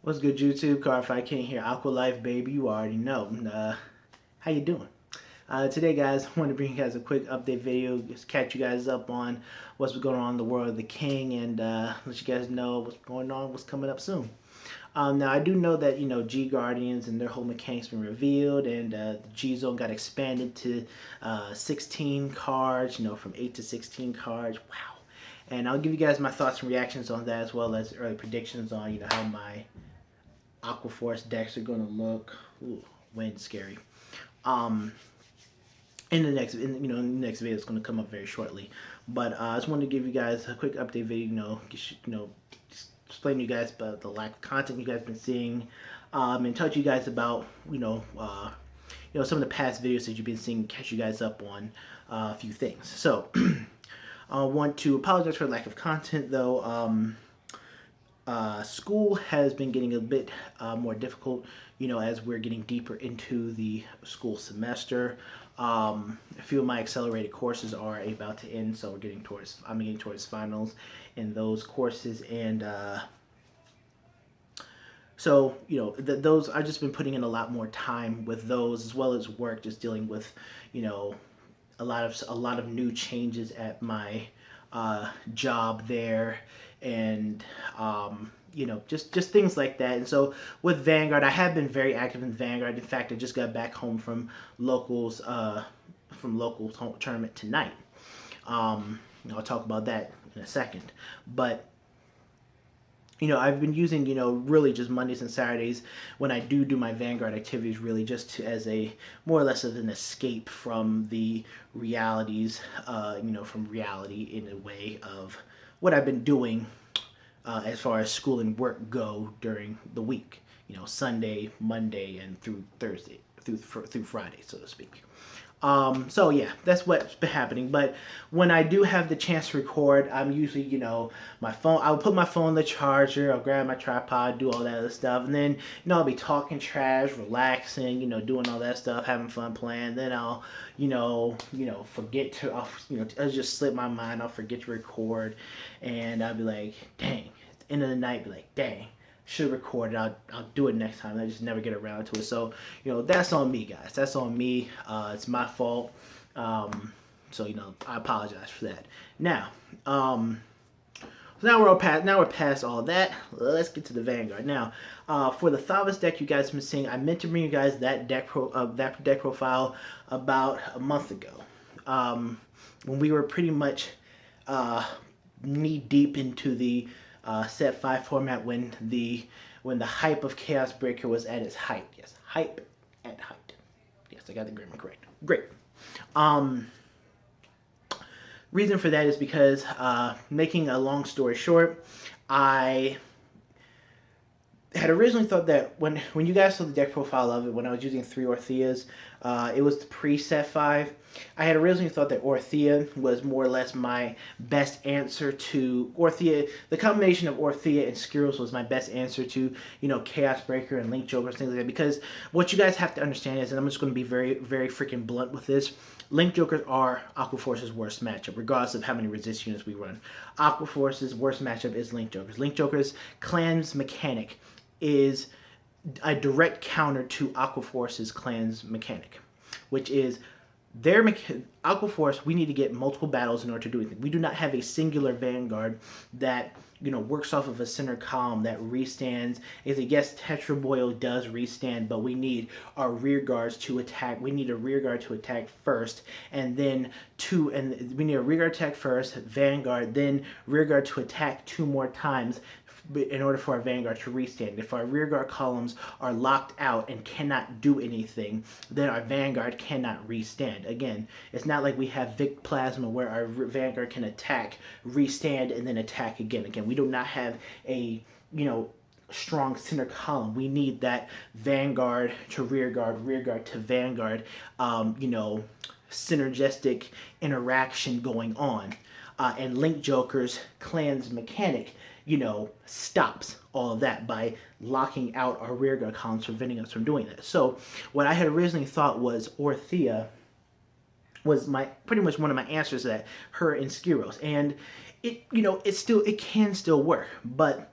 What's good, YouTube? Cardfight King here. Aqua Life, baby. You already know. How you doing? Today, guys, I want to bring you guys a quick update video, just catch you guys up on what's going on in the world of the King, and let you guys know what's going on, what's coming up soon. Now, I do know that, G Guardians and their whole mechanics been revealed, and the G Zone got expanded to 16 cards, from 8 to 16 cards. Wow. And I'll give you guys my thoughts and reactions on that, as well as early predictions on, how my Aqua Force decks are going to look. Ooh, wind scary. Um, in the next video, it's going to come up very shortly. But I just wanted to give you guys a quick update video. Explain to you guys about the lack of content you guys been seeing, and tell you guys about some of the past videos that you've been seeing. Catch you guys up on a few things. So I want to apologize for the lack of content, though. School has been getting a bit more difficult, as we're getting deeper into the school semester. A few of my accelerated courses are about to end, so I'm getting towards finals in those courses, and so those I've just been putting in a lot more time with those, as well as work, just dealing with a lot of new changes at my job there, and just things like that. And so with Vanguard, I have been very active in Vanguard. In fact, I just got back home from locals tournament tonight. I'll talk about that in a second, but I've been using, really just Mondays and Saturdays when I do my Vanguard activities, really just as a more or less of an escape from the realities, from reality in a way of what I've been doing as far as school and work go during the week, Sunday, Monday, and through Thursday, through Friday, so to speak. So yeah, that's what's been happening. But when I do have the chance to record, I'm usually, my phone, I'll put my phone in the charger, I'll grab my tripod, do all that other stuff, and then, I'll be talking trash, relaxing, doing all that stuff, having fun playing. Then I'll, forget to, I'll just slip my mind, I'll forget to record, and I'll be like, dang, at the end of the night, be like, dang, should record it. I'll do it next time. I just never get around to it. So, that's on me, guys. That's on me. It's my fault. So, I apologize for that. Now, so now we're past all that. Let's get to the Vanguard. Now, for the Thavas deck you guys have been seeing, I meant to bring you guys that deck profile about a month ago, when we were pretty much knee deep into the set 5 format, when the hype of Chaos Breaker was at its height. Yes, hype at height. Yes, I got the grammar correct. Great. Reason for that is because, making a long story short, I had originally thought that when you guys saw the deck profile of it, when I was using 3 Ortheas, it was the pre-set 5. I had originally thought that Orthea was more or less my best answer to Orthea. The combination of Orthea and Skiros was my best answer to, Chaos Breaker and Link Jokers, things like that. Because what you guys have to understand is, and I'm just going to be very, very freaking blunt with this, Link Jokers are Aqua Force's worst matchup, regardless of how many resist units we run. Aqua Force's worst matchup is Link Jokers. Link Jokers' clan's mechanic is a direct counter to Aqua Force's clan's mechanic, which is Aqua Force. We need to get multiple battles in order to do anything. We do not have a singular Vanguard that works off of a center column that restands. Yes, Tetra Boil does restand, but we need our rear guards to attack. We need a rear guard to attack first, and then we need a rear guard attack first, Vanguard, then rear guard to attack 2 more times in order for our Vanguard to restand. If our rearguard columns are locked out and cannot do anything, then our Vanguard cannot restand. Again, it's not like we have Vic Plasma where our Vanguard can attack, restand, and then attack again. Again, we do not have a, strong center column. We need that Vanguard to rearguard to Vanguard, synergistic interaction going on. And Link Joker's clan's mechanic, stops all of that by locking out our rearguard columns, preventing us from doing that. So what I had originally thought was Orthea was pretty much one of my answers to that, her and Skiros. And it can still work, but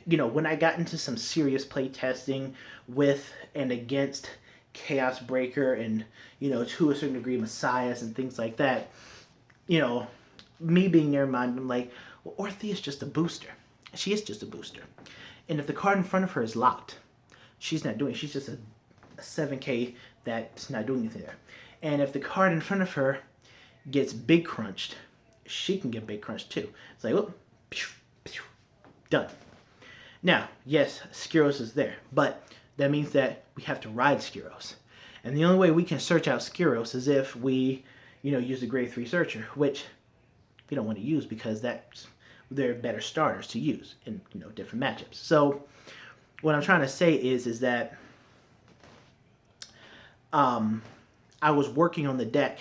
when I got into some serious play testing with and against Chaos Breaker and, to a certain degree, Messiahs and things like that, me being near mind, I'm like, well, Orthea's just a booster. She is just a booster. And if the card in front of her is locked, she's not doing, she's just a 7K that's not doing anything there. And if the card in front of her gets big crunched, she can get big crunched too. It's like, oh, done. Now, yes, Skiros is there, but that means that we have to ride Skiros. And the only way we can search out Skiros is if we, use the grade 3 searcher, which we don't want to use because they're better starters to use in, different matchups. So what I'm trying to say is that I was working on the deck,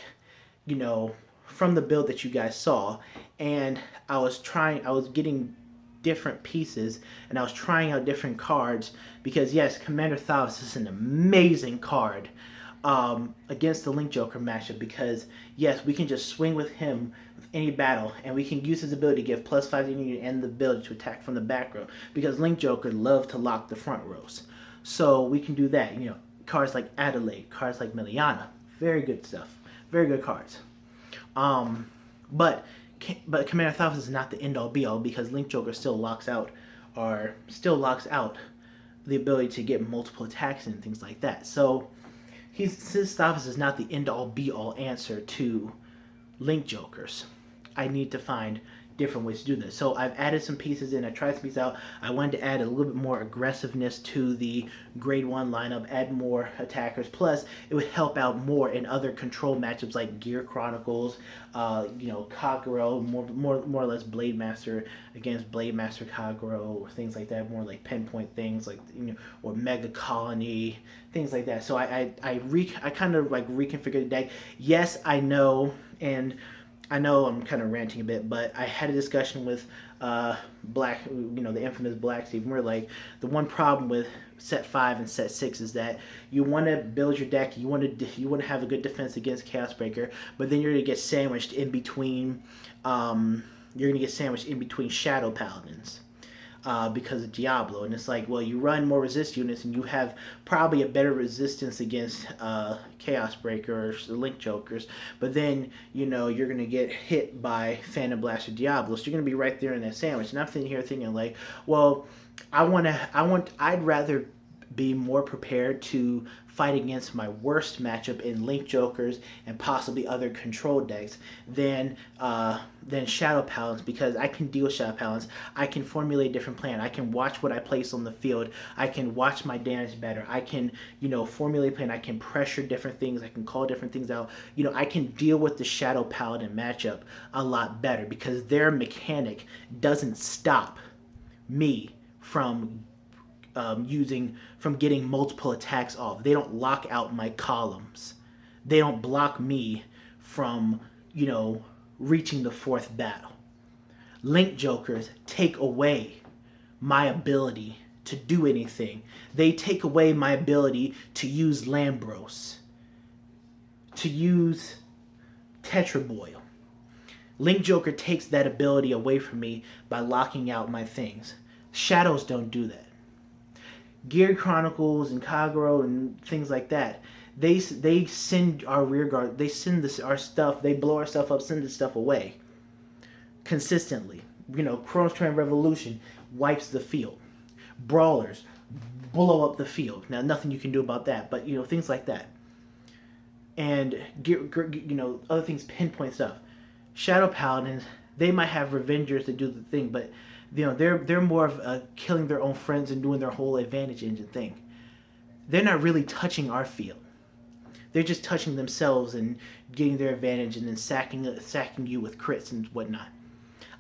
from the build that you guys saw, and I was getting different pieces, and I was trying out different cards because, yes, Commander Thalos is an amazing card against the Link Joker matchup because, yes, we can just swing with him with any battle, and we can use his ability to give +5 to unit and the ability to attack from the back row because Link Joker loves to lock the front rows. So we can do that. Cards like Adelaide, cards like Miliana, very good stuff, very good cards. But Commander Thalos is not the end-all be-all because Link Joker still locks out the ability to get multiple attacks and things like that. So since Thalos is not the end-all be-all answer to Link Jokers, I need to find different ways to do this. So I've added some pieces in. I tried some pieces out. I wanted to add a little bit more aggressiveness to the grade 1 lineup, add more attackers. Plus, it would help out more in other control matchups like Gear Chronicles, Kagero, more or less Blade Master against Blade Master Kagero, or things like that, more like pinpoint things like, or Mega Colony, things like that. So I kind of like reconfigured the deck. Yes, I know, and I know I'm kind of ranting a bit, but I had a discussion with Black, the infamous Black Steve, and we're like, the one problem with set 5 and set 6 is that you want to build your deck, you want to have a good defense against Chaos Breaker, but then you're going to get sandwiched in between Shadow Paladins. Because of Diablo, and it's like, well, you run more resist units and you have probably a better resistance against Chaos Breaker or Link Jokers, but then you're gonna get hit by Phantom Blast or Diablo, so you're gonna be right there in that sandwich. And I'm sitting here thinking like, well, I'd rather be more prepared to fight against my worst matchup in Link Jokers and possibly other control decks than Shadow Paladins, because I can deal with Shadow Paladins. I can formulate a different plan. I can watch what I place on the field. I can watch my damage better. I can, formulate a plan. I can pressure different things. I can call different things out. I can deal with the Shadow Paladin matchup a lot better because their mechanic doesn't stop me from getting multiple attacks off. They don't lock out my columns. They don't block me from, reaching the 4th battle. Link Jokers take away my ability to do anything. They take away my ability to use Lambros, to use Tetraboil. Link Joker takes that ability away from me by locking out my things. Shadows don't do that. Gear Chronicles and Kagero and things like that, they send our rear guard, they send our stuff, they blow our stuff up, send this stuff away consistently. Chronos Trend Revolution wipes the field. Brawlers blow up the field. Now, nothing you can do about that, but things like that. And other things, pinpoint stuff. Shadow Paladins, they might have Revengers that do the thing, but they're more of killing their own friends and doing their whole advantage engine thing. They're not really touching our field. They're just touching themselves and getting their advantage and then sacking you with crits and whatnot.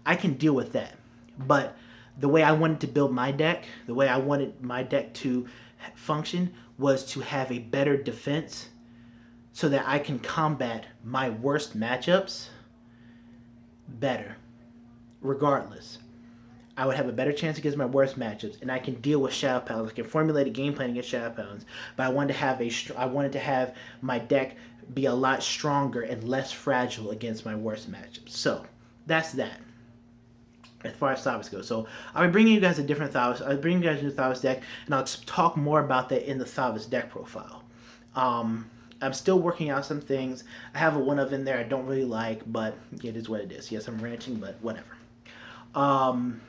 I can deal with that. But the way I wanted to build my deck, the way I wanted my deck to function was to have a better defense so that I can combat my worst matchups better, regardless. I would have a better chance against my worst matchups, and I can deal with Shadow Paladins. I can formulate a game plan against Shadow Paladins, but I wanted to have my deck be a lot stronger and less fragile against my worst matchups. So that's that. as far as Thavas goes. So I'll be bringing you guys a different Thavas. I'll bring you guys a new Thavas deck, and I'll talk more about that in the Thavas deck profile. I'm still working out some things. I have a one of in there I don't really like, but it is what it is. Yes, I'm ranting, but whatever. I'm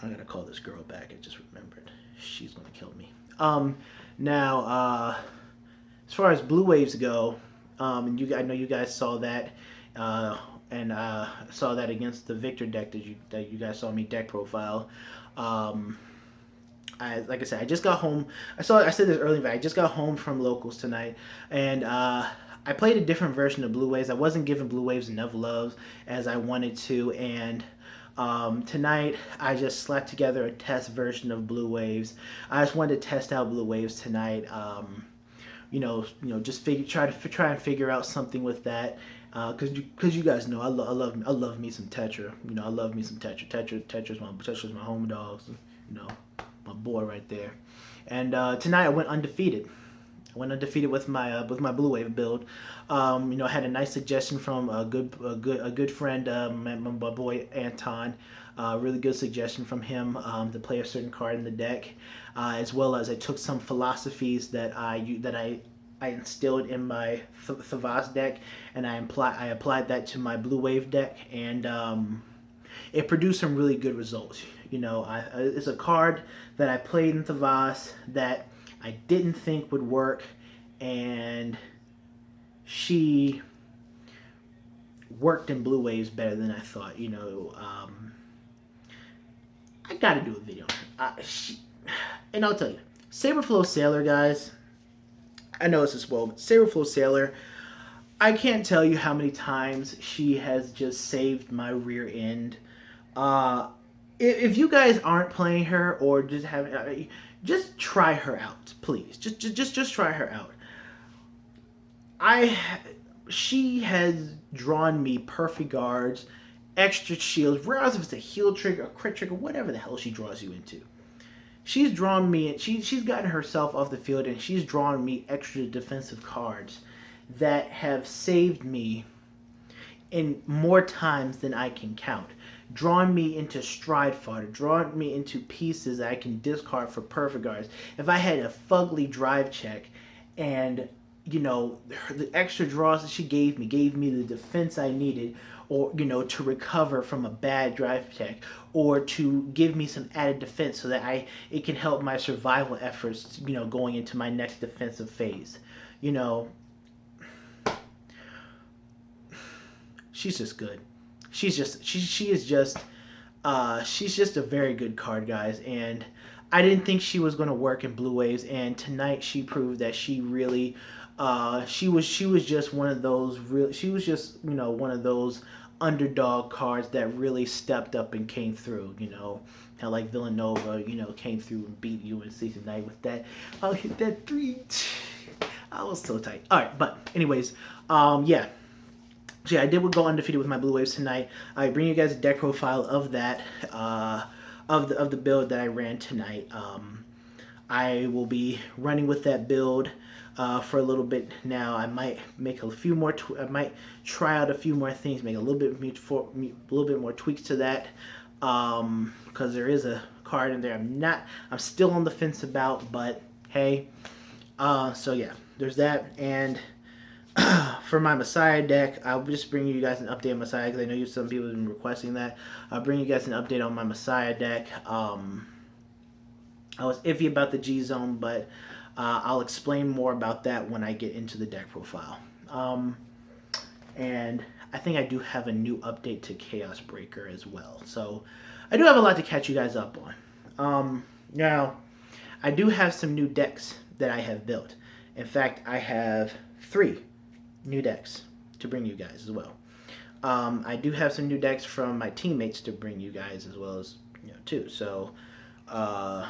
gonna call this girl back. I just remembered. She's gonna kill me. Now, as far as blue waves go, and I know you guys saw that, and saw that against the Victor deck that you guys saw me deck profile. Like I said, I just got home. I said this earlier, but I just got home from locals tonight, and I played a different version of Blue Waves. I wasn't giving Blue Waves enough love as I wanted to, and tonight I just slapped together a test version of Blue Waves. I just wanted to test out Blue Waves tonight. Just try and figure out something with that. Because you guys know I love me some Tetra. I love me some Tetra. Tetra's my home dog. So, my boy right there. And tonight I went undefeated. I went undefeated with my Blue Wave build. I had a nice suggestion from a good friend, my boy Anton. Really good suggestion from him to play a certain card in the deck, as well as I took some philosophies that I instilled in my Thavas deck, and I applied that to my Blue Wave deck, and it produced some really good results. It's a card that I played in Thavas that I didn't think would work, and she worked in Blue Waves better than I thought. I gotta do a video on her. And I'll tell you, Saberflow Sailor, guys. I know it's a spoil, but Saberflow Sailor, I can't tell you how many times she has just saved my rear end. If you guys aren't playing her or just try her out, please. Just try her out. She has drawn me perfect guards, extra shields, regardless if it's a heal trigger, a crit trigger, whatever the hell she draws you into. She's drawn me, she's gotten herself off the field, and she's drawn me extra defensive cards that have saved me in more times than I can count. Drawn me into stride fodder, drawn me into pieces that I can discard for perfect guards. If I had a fugly drive check and the extra draws that she gave me the defense I needed, or to recover from a bad drive check, or to give me some added defense so that it can help my survival efforts, going into my next defensive phase. She's just good. She's just a very good card, guys, and I didn't think she was going to work in Blue Waves, and tonight she proved that she really she was just one of those one of those underdog cards that really stepped up and came through. How like Villanova came through and beat UNC tonight with that. I'll hit that 3. I was so tight. All right, but anyways, yeah. So yeah, I did go undefeated with my Blue Waves tonight. I bring you guys a deck profile of that, of the build that I ran tonight. I will be running with that build for a little bit now. I might make a few more. I might try out a few more things, make a little bit more tweaks to that, because there is a card in there I'm still on the fence about, but hey. So yeah, there's that, and for my Messiah deck, I'll just bring you guys an update on Messiah, because I know some people have been requesting that. I'll bring you guys an update on my Messiah deck. I was iffy about the G-Zone, but I'll explain more about that when I get into the deck profile. And I think I do have a new update to Chaos Breaker as well. So I do have a lot to catch you guys up on. Now, I do have some new decks that I have built. In fact, I have 3 new decks to bring you guys as well. I do have some new decks from my teammates to bring you guys as well as too. So I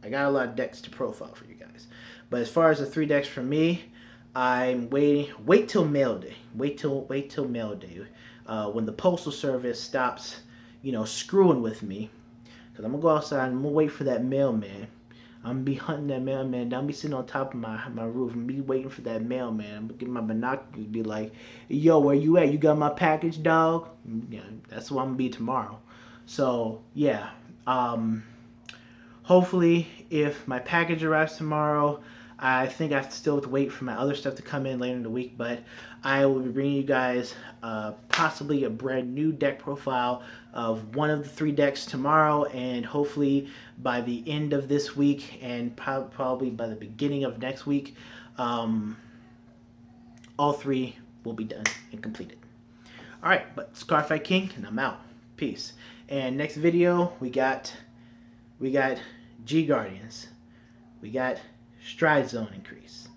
got a lot of decks to profile for you guys. But as far as the 3 decks for me, I'm waiting. Wait till mail day. Wait till mail day. When the postal service stops, screwing with me, because I'm gonna go outside and I'm gonna wait for that mailman. I'm gonna be hunting that mailman. I'm be sitting on top of my roof and be waiting for that mailman. I'm gonna get my binoculars and be like, yo, where you at? You got my package, dog? Yeah, that's what I'm gonna be tomorrow. So yeah, hopefully if my package arrives tomorrow, I think I still have to wait for my other stuff to come in later in the week, but I will be bringing you guys possibly a brand new deck profile of one of the 3 decks tomorrow, and hopefully by the end of this week and probably by the beginning of next week, all 3 will be done and completed. Alright, but it's Cardfight King, and I'm out. Peace. And next video, we got G Guardians. We got Stride Zone increase.